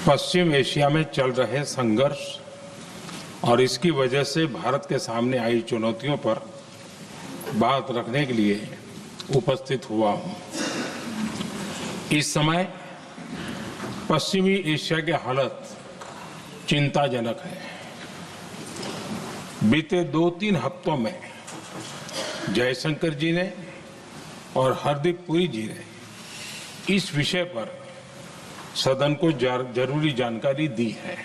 पश्चिम Asia में चल रहे संघर्ष और इसकी वजह से भारत के सामने आई चुनौतियों पर बात रखने के लिए उपस्थित हुआ हूं। इस समय पश्चिमी एशिया की हालत चिंताजनक है। बीते 2-3 हफ्तों में जयशंकर जी ने और हरदीप पुरी जी ने इस विषय पर सदन को जरूरी जानकारी दी है।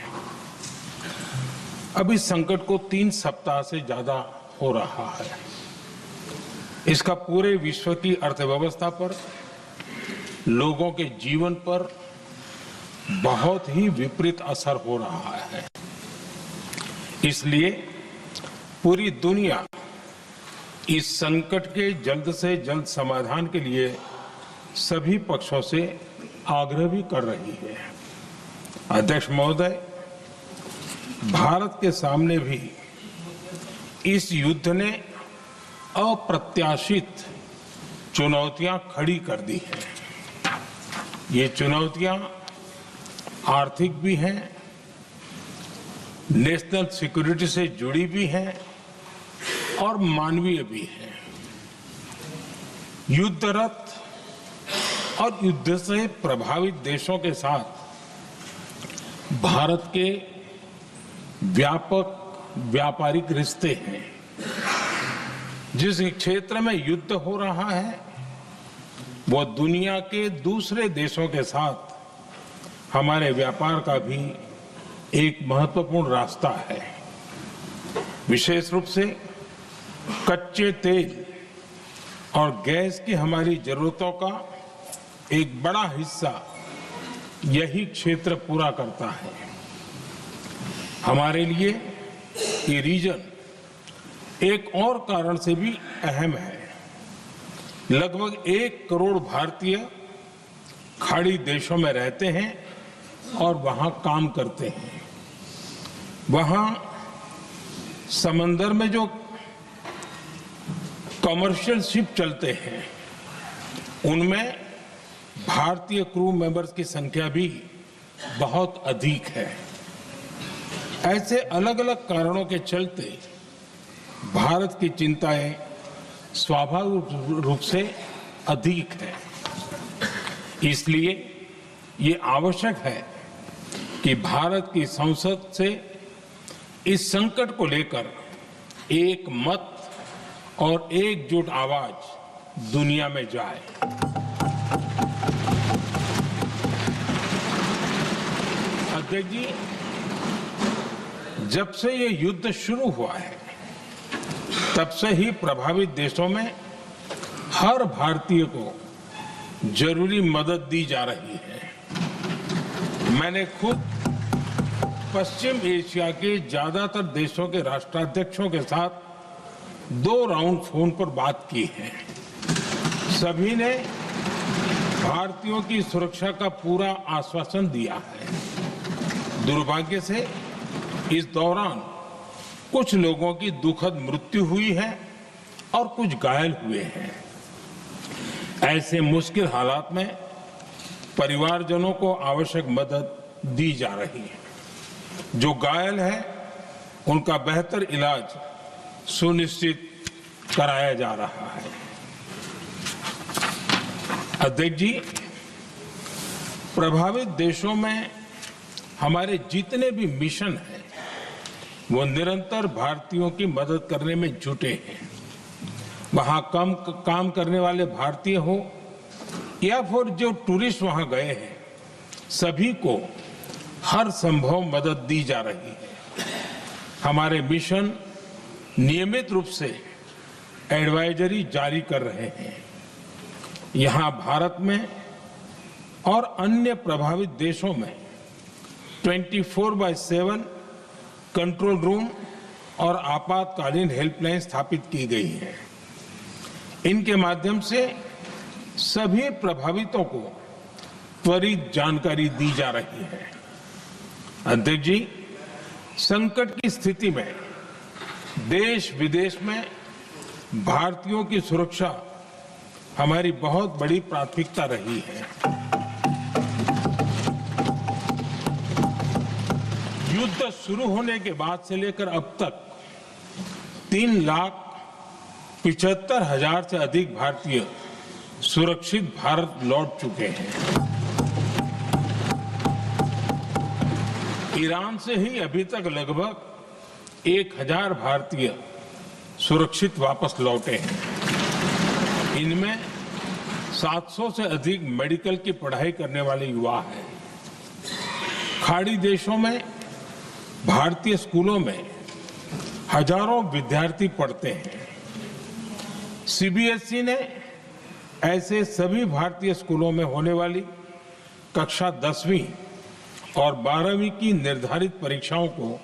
अब इस संकट को 3 सप्ताह से ज्यादा हो रहा है। इसका पूरे विश्व की अर्थव्यवस्था पर, लोगों के जीवन पर बहुत ही विपरीत असर हो रहा है। इसलिए पूरी दुनिया इस संकट के जल्द से जल्द समाधान के लिए सभी पक्षों से आग्रह भी कर रही है। अध्यक्ष महोदय, भारत के सामने भी इस युद्ध ने अप्रत्याशित चुनौतियां खड़ी कर दी हैं। ये चुनौतियां आर्थिक भी हैं, नेशनल सिक्योरिटी से जुड़ी भी हैं और मानवीय भी हैं। युद्धरत और युद्ध से प्रभावित देशों के साथ भारत के व्यापक व्यापारिक रिश्ते हैं। जिस क्षेत्र में युद्ध हो रहा है वो दुनिया के दूसरे देशों के साथ हमारे व्यापार का भी एक महत्वपूर्ण रास्ता है। विशेष रूप से कच्चे तेल और गैस की हमारी जरूरतों का एक बड़ा हिस्सा यही क्षेत्र पूरा करता है। हमारे लिए ये रीजन एक और कारण से भी अहम है। लगभग 1 करोड़ भारतीय खाड़ी देशों में रहते हैं और वहां काम करते हैं। वहां समंदर में जो कमर्शियल शिप चलते हैं उनमें भारतीय क्रू मेंबर्स की संख्या भी बहुत अधिक है। ऐसे अलग अलग कारणों के चलते भारत की चिंताएं स्वाभाविक रूप से अधिक है। इसलिए ये आवश्यक है कि भारत की संसद से इस संकट को लेकर एक मत और एकजुट आवाज दुनिया में जाए। अध्यक्ष जी, जब से ये युद्ध शुरू हुआ है तब से ही प्रभावित देशों में हर भारतीय को जरूरी मदद दी जा रही है। मैंने खुद पश्चिम एशिया के ज्यादातर देशों के राष्ट्राध्यक्षों के साथ 2 राउंड फोन पर बात की है। सभी ने भारतीयों की सुरक्षा का पूरा आश्वासन दिया है। दुर्भाग्य से इस दौरान कुछ लोगों की दुखद मृत्यु हुई है और कुछ घायल हुए हैं। ऐसे मुश्किल हालात में परिवारजनों को आवश्यक मदद दी जा रही है। जो घायल है उनका बेहतर इलाज सुनिश्चित कराया जा रहा है। अध्यक्ष जी, प्रभावित देशों में हमारे जितने भी मिशन हैं वो निरंतर भारतीयों की मदद करने में जुटे हैं। वहां काम करने वाले भारतीय हो या फिर जो टूरिस्ट वहां गए हैं, सभी को हर संभव मदद दी जा रही है। हमारे मिशन नियमित रूप से एडवाइजरी जारी कर रहे हैं। यहां भारत में और अन्य प्रभावित देशों में 24/7 कंट्रोल रूम और आपातकालीन हेल्पलाइन स्थापित की गई है। इनके माध्यम से सभी प्रभावितों को त्वरित जानकारी दी जा रही है। अध्यक्ष जी, संकट की स्थिति में देश विदेश में भारतीयों की सुरक्षा हमारी बहुत बड़ी प्राथमिकता रही है। युद्ध शुरू होने के बाद से लेकर अब तक 3,75,000 से अधिक भारतीय सुरक्षित भारत लौट चुके हैं। ईरान से ही अभी तक लगभग 1,000 भारतीय सुरक्षित वापस लौटे हैं। इनमें 700 से अधिक मेडिकल की पढ़ाई करने वाले युवा हैं। खाड़ी देशों में भारतीय स्कूलों में हजारों विद्यार्थी पढ़ते हैं। सीबीएसई ने ऐसे सभी भारतीय स्कूलों में होने वाली कक्षा 10वीं और 12वीं की निर्धारित परीक्षाओं को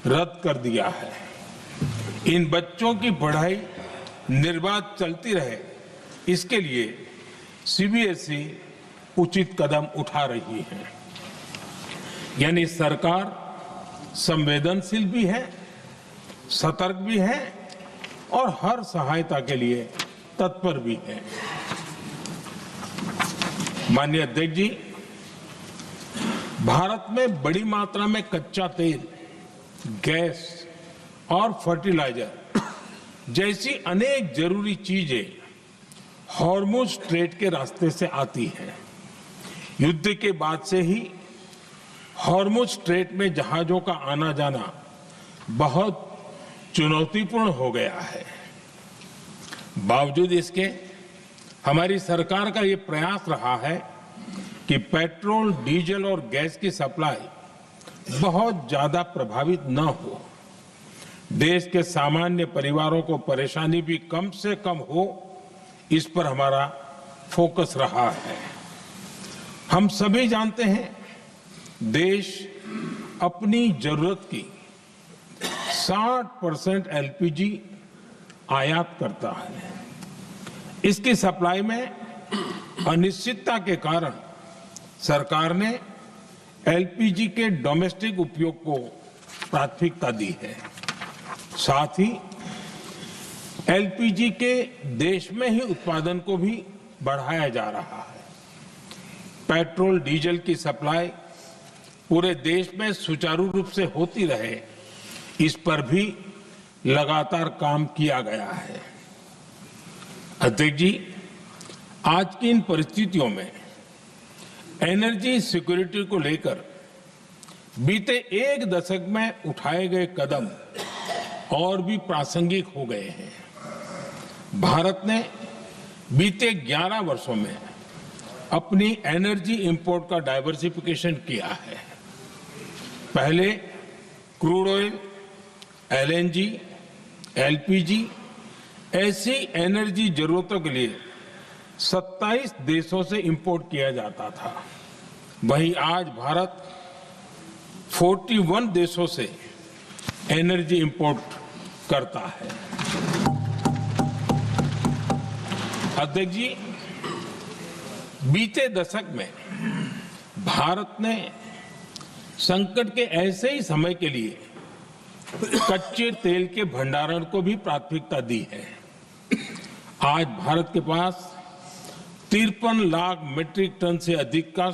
रद्द कर दिया है। इन बच्चों की पढ़ाई निर्बाध चलती रहे, इसके लिए सीबीएसई उचित कदम उठा रही है। यानी सरकार संवेदनशील भी है, सतर्क भी है और हर सहायता के लिए तत्पर भी है। माननीय अध्यक्ष जी, भारत में बड़ी मात्रा में कच्चा तेल, गैस और फर्टिलाइजर जैसी अनेक जरूरी चीजें हॉर्मुज स्ट्रेट के रास्ते से आती हैं। युद्ध के बाद से ही हॉर्मुज स्ट्रेट में जहाजों का आना जाना बहुत चुनौतीपूर्ण हो गया है। बावजूद इसके हमारी सरकार का ये प्रयास रहा है कि पेट्रोल, डीजल और गैस की सप्लाई बहुत ज्यादा प्रभावित न हो। देश के सामान्य परिवारों को परेशानी भी कम से कम हो, इस पर हमारा फोकस रहा है। हम सभी जानते हैं, देश अपनी जरूरत की 60% एलपीजी आयात करता है। इसकी सप्लाई में अनिश्चितता के कारण सरकार ने एलपीजी के डोमेस्टिक उपयोग को प्राथमिकता दी है। साथ ही एलपीजी के देश में ही उत्पादन को भी बढ़ाया जा रहा है। पेट्रोल, डीजल की सप्लाई पूरे देश में सुचारू रूप से होती रहे, इस पर भी लगातार काम किया गया है। अध्यक्ष जी, आज की इन परिस्थितियों में एनर्जी सिक्योरिटी को लेकर बीते एक दशक में उठाए गए कदम और भी प्रासंगिक हो गए हैं। भारत ने बीते 11 वर्षों में अपनी एनर्जी इंपोर्ट का डाइवर्सिफिकेशन किया है। पहले क्रूड ऑयल, एलएनजी, एलपीजी ऐसी एनर्जी जरूरतों के लिए 27 देशों से इंपोर्ट किया जाता था। वहीं आज भारत 41 देशों से एनर्जी इंपोर्ट करता है। अध्यक्ष जी, बीते दशक में भारत ने संकट के ऐसे ही समय के लिए कच्चे तेल के भंडारण को भी प्राथमिकता दी है। आज भारत के पास 53 लाख मीट्रिक टन से अधिक का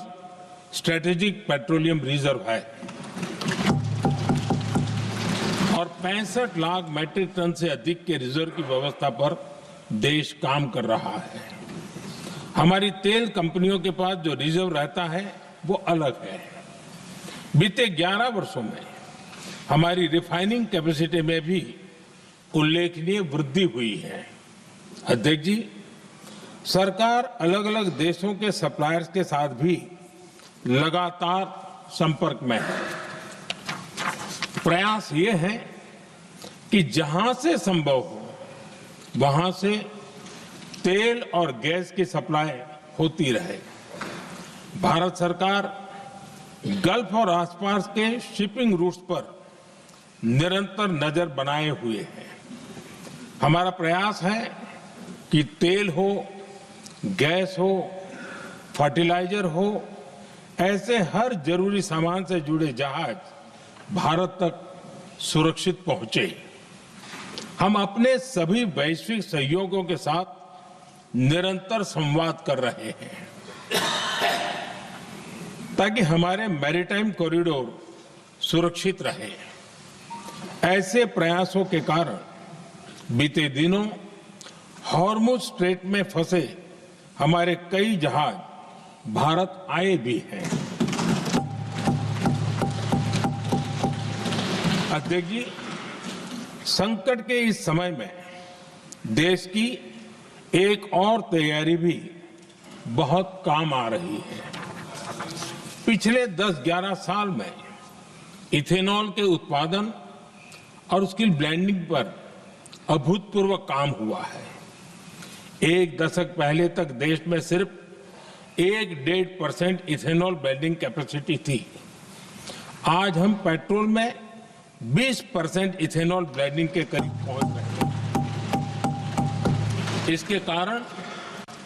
स्ट्रेटेजिक पेट्रोलियम रिजर्व है और 65 लाख मीट्रिक टन से अधिक के रिजर्व की व्यवस्था पर देश काम कर रहा है। हमारी तेल कंपनियों के पास जो रिजर्व रहता है वो अलग है। बीते 11 वर्षों में हमारी रिफाइनिंग कैपेसिटी में भी उल्लेखनीय वृद्धि हुई है। अध्यक्ष जी, सरकार अलग अलग देशों के सप्लायर्स के साथ भी लगातार संपर्क में है। प्रयास ये है कि जहां से संभव हो वहां से तेल और गैस की सप्लाई होती रहे। भारत सरकार गल्फ और आसपास के शिपिंग रूट्स पर निरंतर नजर बनाए हुए है। हमारा प्रयास है कि तेल हो, गैस हो, फर्टिलाइजर हो, ऐसे हर जरूरी सामान से जुड़े जहाज भारत तक सुरक्षित पहुंचे। हम अपने सभी वैश्विक सहयोगियों के साथ निरंतर संवाद कर रहे हैं ताकि हमारे मैरीटाइम कॉरिडोर सुरक्षित रहे। ऐसे प्रयासों के कारण बीते दिनों हॉर्मुज स्ट्रेट में फंसे हमारे कई जहाज भारत आए भी हैं। अध्यक्ष जी, संकट के इस समय में देश की एक और तैयारी भी बहुत काम आ रही है। पिछले 10-11 साल में इथेनॉल के उत्पादन और उसकी ब्लेंडिंग पर अभूतपूर्व काम हुआ है। एक दशक पहले तक देश में सिर्फ 1-1.5% इथेनॉल ब्लेंडिंग कैपेसिटी थी। आज हम पेट्रोल में 20% इथेनॉल ब्लेंडिंग के करीब पहुंच रहे हैं। इसके कारण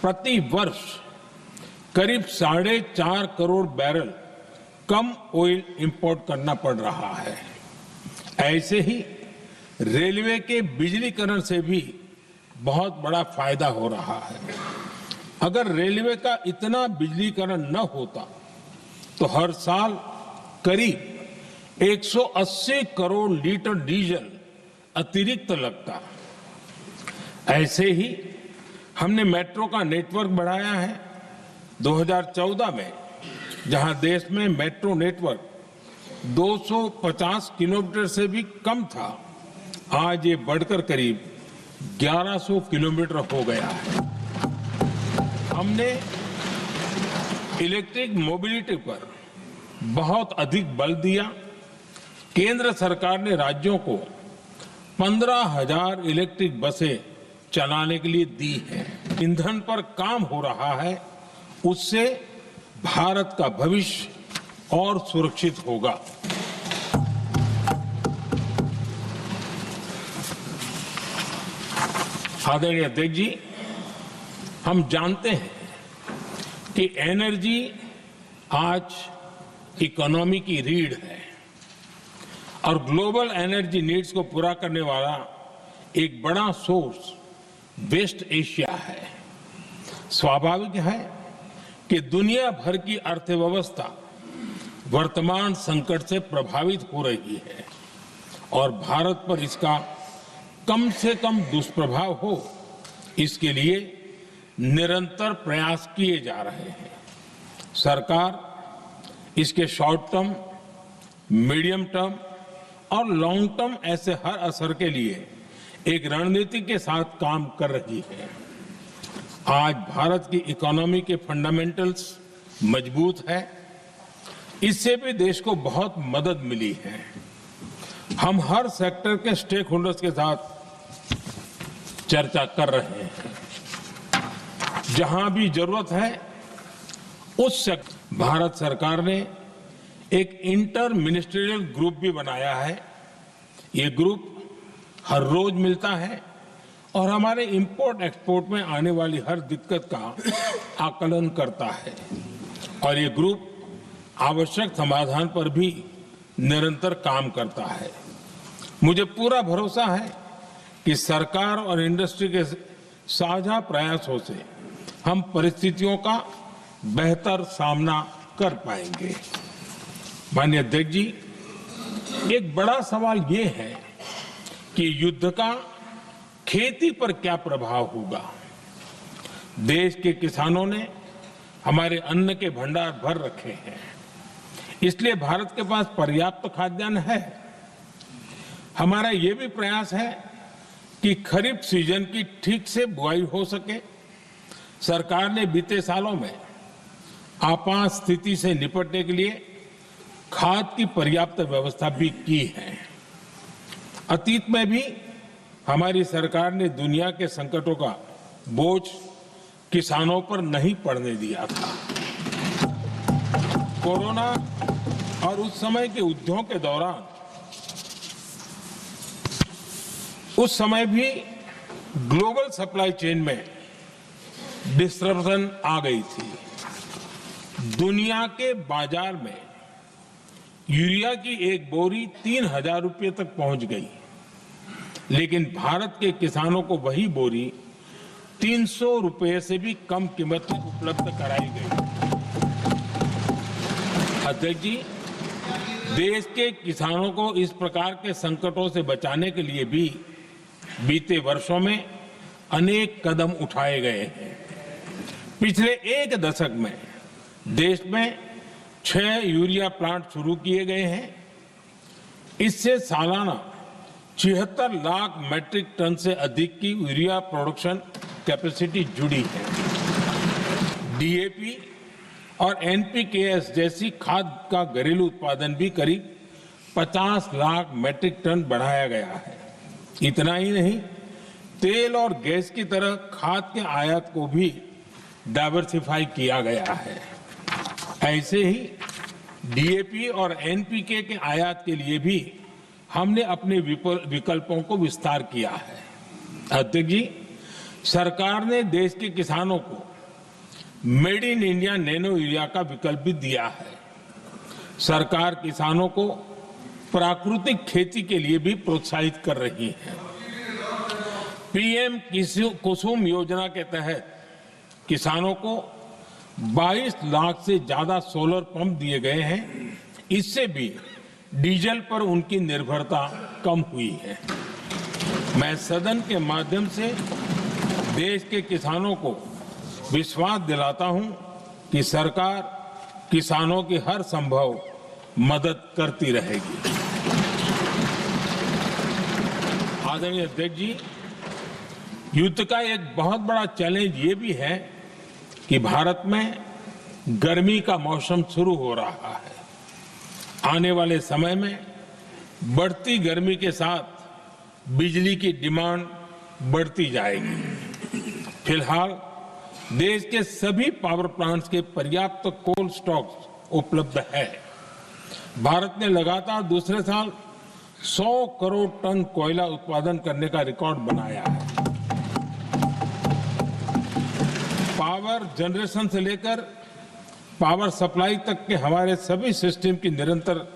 प्रति वर्ष करीब 4.5 करोड़ बैरल कम ऑयल इंपोर्ट करना पड़ रहा है। ऐसे ही रेलवे के बिजलीकरण से भी बहुत बड़ा फायदा हो रहा है। अगर रेलवे का इतना बिजलीकरण न होता तो हर साल करीब 180 करोड़ लीटर डीजल अतिरिक्त लगता। ऐसे ही हमने मेट्रो का नेटवर्क बढ़ाया है। 2014 में जहां देश में मेट्रो नेटवर्क 250 किलोमीटर से भी कम था, आज ये बढ़कर करीब 1100 किलोमीटर हो गया है। हमने इलेक्ट्रिक मोबिलिटी पर बहुत अधिक बल दिया। केंद्र सरकार ने राज्यों को 15,000 इलेक्ट्रिक बसें चलाने के लिए दी है। ईंधन पर काम हो रहा है, उससे भारत का भविष्य और सुरक्षित होगा। आदरणीय अध्यक्ष जी, हम जानते हैं कि एनर्जी आज इकोनॉमी की रीढ़ है और ग्लोबल एनर्जी नीड्स को पूरा करने वाला एक बड़ा सोर्स वेस्ट एशिया है। स्वाभाविक है कि दुनिया भर की अर्थव्यवस्था वर्तमान संकट से प्रभावित हो रही है और भारत पर इसका कम से कम दुष्प्रभाव हो, इसके लिए निरंतर प्रयास किए जा रहे हैं। सरकार इसके शॉर्ट टर्म, मीडियम टर्म और लॉन्ग टर्म ऐसे हर असर के लिए एक रणनीति के साथ काम कर रही है। आज भारत की इकोनॉमी के फंडामेंटल्स मजबूत है। इससे भी देश को बहुत मदद मिली है। हम हर सेक्टर के स्टेक होल्डर्स के साथ चर्चा कर रहे हैं। जहां भी जरूरत है उस सेक्टर भारत सरकार ने एक इंटर मिनिस्ट्रियल ग्रुप भी बनाया है। ये ग्रुप हर रोज मिलता है और हमारे इंपोर्ट एक्सपोर्ट में आने वाली हर दिक्कत का आकलन करता है और ये ग्रुप आवश्यक समाधान पर भी निरंतर काम करता है। मुझे पूरा भरोसा है कि सरकार और इंडस्ट्री के साझा प्रयासों से हम परिस्थितियों का बेहतर सामना कर पाएंगे। माननीय अध्यक्ष जी, एक बड़ा सवाल ये है कि युद्ध का खेती पर क्या प्रभाव होगा। देश के किसानों ने हमारे अन्न के भंडार भर रखे हैं, इसलिए भारत के पास पर्याप्त खाद्यान्न है। हमारा ये भी प्रयास है कि खरीफ सीजन की ठीक से बुआई हो सके। सरकार ने बीते सालों में आपात स्थिति से निपटने के लिए खाद की पर्याप्त व्यवस्था भी की है। अतीत में भी हमारी सरकार ने दुनिया के संकटों का बोझ किसानों पर नहीं पड़ने दिया था। कोरोना और उस समय के युद्धों के दौरान उस समय भी ग्लोबल सप्लाई चेन में डिस्टरप्शन आ गई थी। दुनिया के बाजार में यूरिया की एक बोरी 3,000 रुपये तक पहुंच गई, लेकिन भारत के किसानों को वही बोरी 300 रुपये से भी कम कीमत में उपलब्ध कराई गई। अध्यक्ष जी, देश के किसानों को इस प्रकार के संकटों से बचाने के लिए भी बीते वर्षों में अनेक कदम उठाए गए हैं। पिछले एक दशक में देश में 6 यूरिया प्लांट शुरू किए गए हैं। इससे सालाना 76 लाख मैट्रिक टन से अधिक की यूरिया प्रोडक्शन कैपेसिटी जुड़ी है। डीएपी और एनपीकेएस जैसी खाद का घरेलू उत्पादन भी करीब 50 लाख मैट्रिक टन बढ़ाया गया है। इतना ही नहीं, तेल और गैस की तरह खाद के आयात को भी डाइवर्सिफाई किया गया है। ऐसे ही डीएपी और एनपीके के आयात के लिए भी हमने अपने विकल्पों को विस्तार किया है। अध्यक्ष जी, सरकार ने देश के किसानों को made in India nano urea का विकल्प भी दिया है। सरकार किसानों को प्राकृतिक खेती के लिए भी प्रोत्साहित कर रही है। पीएम कुसुम योजना के तहत किसानों को 22 लाख से ज्यादा सोलर पंप दिए गए हैं। इससे भी डीजल पर उनकी निर्भरता कम हुई है। मैं सदन के माध्यम से देश के किसानों को विश्वास दिलाता हूं कि सरकार किसानों की हर संभव मदद करती रहेगी। आदरणीय अध्यक्ष जी, युद्ध का एक बहुत बड़ा चैलेंज ये भी है कि भारत में गर्मी का मौसम शुरू हो रहा है। आने वाले समय में बढ़ती गर्मी के साथ बिजली की डिमांड बढ़ती जाएगी। फिलहाल देश के सभी पावर प्लांट्स के पर्याप्त कोल स्टॉक्स उपलब्ध है। भारत ने लगातार दूसरे साल 100 करोड़ टन कोयला उत्पादन करने का रिकॉर्ड बनाया है। पावर जनरेशन से लेकर पावर सप्लाई तक के हमारे सभी सिस्टम की निरंतर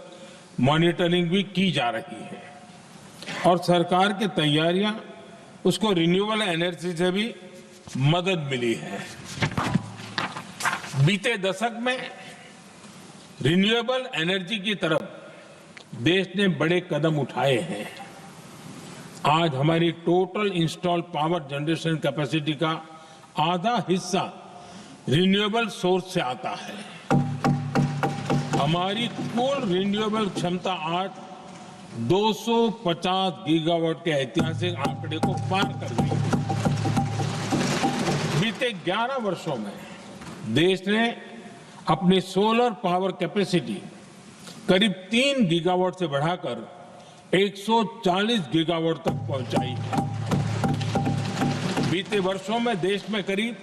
मॉनिटरिंग भी की जा रही है और सरकार की तैयारियां उसको रिन्यूएबल एनर्जी से भी मदद मिली है। बीते दशक में रिन्यूएबल एनर्जी की तरफ देश ने बड़े कदम उठाए हैं। आज हमारी total installed power generation capacity का आधा हिस्सा रिन्यूएबल सोर्स से आता है। हमारी कुल रिन्यूएबल क्षमता आज 250 गीगावाट के ऐतिहासिक आंकड़े को पार कर गई। बीते 11 वर्षों में देश ने अपनी सोलर पावर कैपेसिटी करीब 3 गीगावाट से बढ़ाकर 140 गीगावाट तक पहुंचाई है। बीते वर्षों में देश में करीब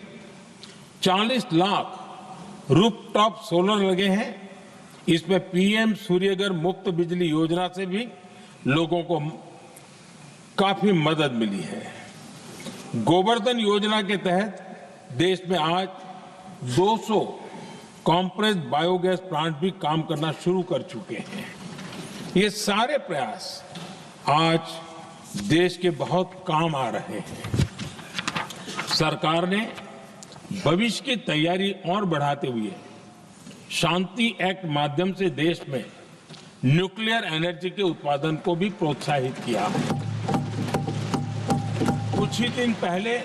40 लाख रूफटॉप सोलर लगे हैं। इसमें पीएम सूर्यघर मुफ्त बिजली योजना से भी लोगों को काफी मदद मिली है। गोवर्धन योजना के तहत देश में आज 200 कॉम्प्रेस्ड बायोगैस प्लांट भी काम करना शुरू कर चुके हैं। ये सारे प्रयास आज देश के बहुत काम आ रहे हैं। सरकार ने भविष्य की तैयारी और बढ़ाते हुए शांति एक्ट माध्यम से देश में न्यूक्लियर एनर्जी के उत्पादन को भी प्रोत्साहित किया है। कुछ ही दिन पहले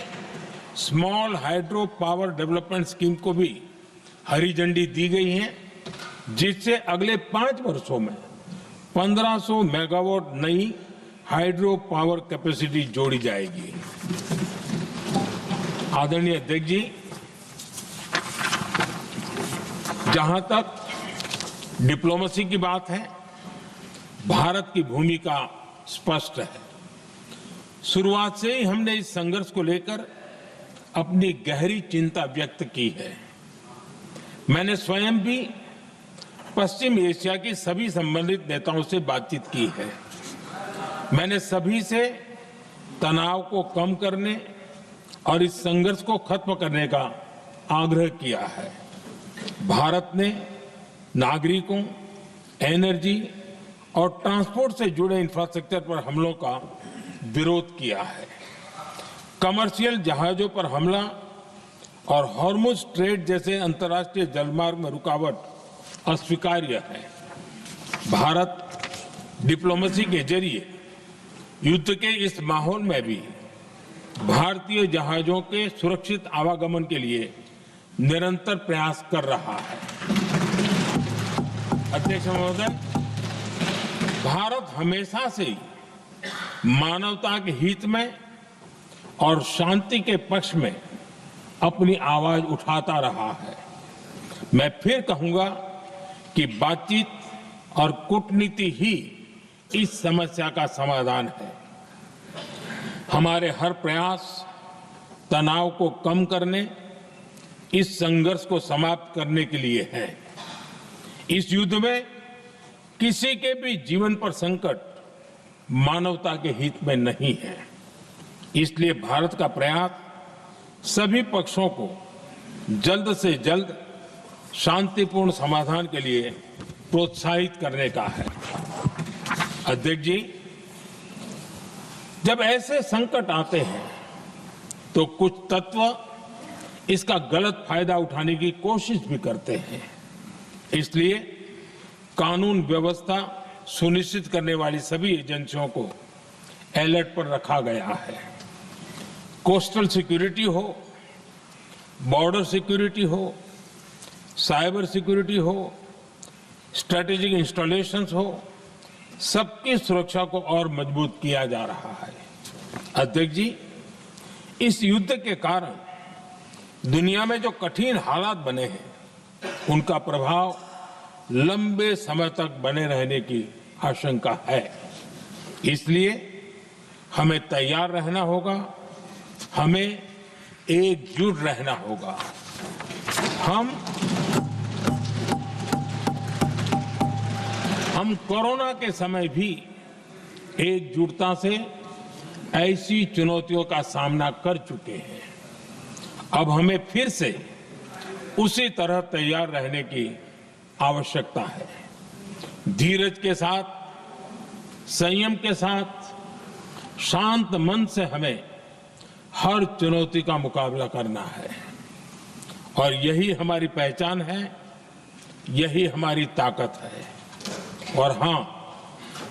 small hydro power development scheme को भी हरी झंडी दी गई है, जिससे अगले 5 वर्षों में 1500 मेगावाट नई हाइड्रो पावर कैपेसिटी जोड़ी जाएगी। आदरणीय अध्यक्ष जी, जहां तक डिप्लोमेसी की बात है, भारत की भूमिका स्पष्ट है। शुरुआत से ही हमने इस संघर्ष को लेकर अपनी गहरी चिंता व्यक्त की है। मैंने स्वयं भी पश्चिम एशिया की सभी संबंधित नेताओं से बातचीत की है। मैंने सभी से तनाव को कम करने और इस संघर्ष को खत्म करने का आग्रह किया है। भारत ने नागरिकों, एनर्जी और ट्रांसपोर्ट से जुड़े इंफ्रास्ट्रक्चर पर हमलों का विरोध किया है। कमर्शियल जहाजों पर हमला और हॉर्मुज स्ट्रेट जैसे अंतर्राष्ट्रीय जलमार्ग में रुकावट अस्वीकार्य है। भारत डिप्लोमेसी के जरिए युद्ध के इस माहौल में भी भारतीय जहाजों के सुरक्षित आवागमन के लिए निरंतर प्रयास कर रहा है। अध्यक्ष महोदय, भारत हमेशा से ही मानवता के हित में और शांति के पक्ष में अपनी आवाज उठाता रहा है। मैं फिर कहूंगा कि बातचीत और कूटनीति ही इस समस्या का समाधान है। हमारे हर प्रयास तनाव को कम करने, इस संघर्ष को समाप्त करने के लिए है। इस युद्ध में किसी के भी जीवन पर संकट मानवता के हित में नहीं है। इसलिए भारत का प्रयास सभी पक्षों को जल्द से जल्द शांतिपूर्ण समाधान के लिए प्रोत्साहित करने का है। अध्यक्ष जी, जब ऐसे संकट आते हैं तो कुछ तत्व इसका गलत फायदा उठाने की कोशिश भी करते हैं। इसलिए कानून व्यवस्था सुनिश्चित करने वाली सभी एजेंसियों को अलर्ट पर रखा गया है। कोस्टल सिक्योरिटी हो, बॉर्डर सिक्योरिटी हो, साइबर सिक्योरिटी हो, स्ट्रेटेजिक इंस्टॉलेशंस हो, सबकी सुरक्षा को और मजबूत किया जा रहा है। अध्यक्ष जी, इस युद्ध के कारण दुनिया में जो कठिन हालात बने हैं, उनका प्रभाव लंबे समय तक बने रहने की आशंका है। इसलिए हमें तैयार रहना होगा, हमें एकजुट रहना होगा। हम कोरोना के समय भी एकजुटता से ऐसी चुनौतियों का सामना कर चुके हैं। अब हमें फिर से उसी तरह तैयार रहने की आवश्यकता है। धीरज के साथ, संयम के साथ, शांत मन से हमें हर चुनौती का मुकाबला करना है और यही हमारी पहचान है, यही हमारी ताकत है। और हां,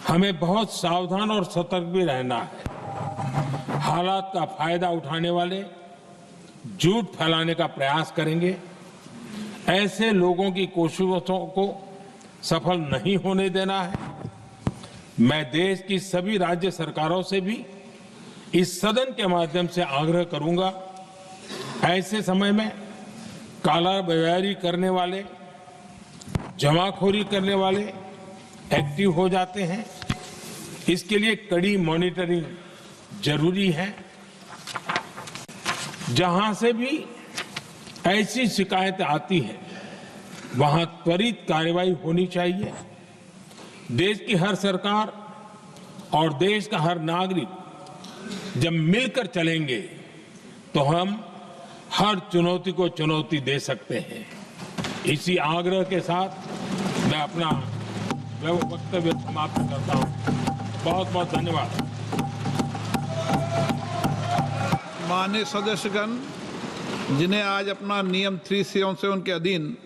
हमें बहुत सावधान और सतर्क भी रहना है। हालात का फायदा उठाने वाले झूठ फैलाने का प्रयास करेंगे, ऐसे लोगों की कोशिशों को सफल नहीं होने देना है। मैं देश की सभी राज्य सरकारों से भी इस सदन के माध्यम से आग्रह करूंगा, ऐसे समय में कालाबाजारी करने वाले, जमाखोरी करने वाले एक्टिव हो जाते हैं। इसके लिए कड़ी मॉनिटरिंग जरूरी है। जहां से भी ऐसी शिकायतें आती हैं, वहां त्वरित कार्रवाई होनी चाहिए। देश की हर सरकार और देश का हर नागरिक जब मिलकर चलेंगे तो हम हर चुनौती को चुनौती दे सकते हैं। इसी आग्रह के साथ मैं अपना वक्तव्य समाप्त करता हूं। बहुत बहुत धन्यवाद। माननीय सदस्यगण, जिन्हें आज अपना नियम 377 के अधीन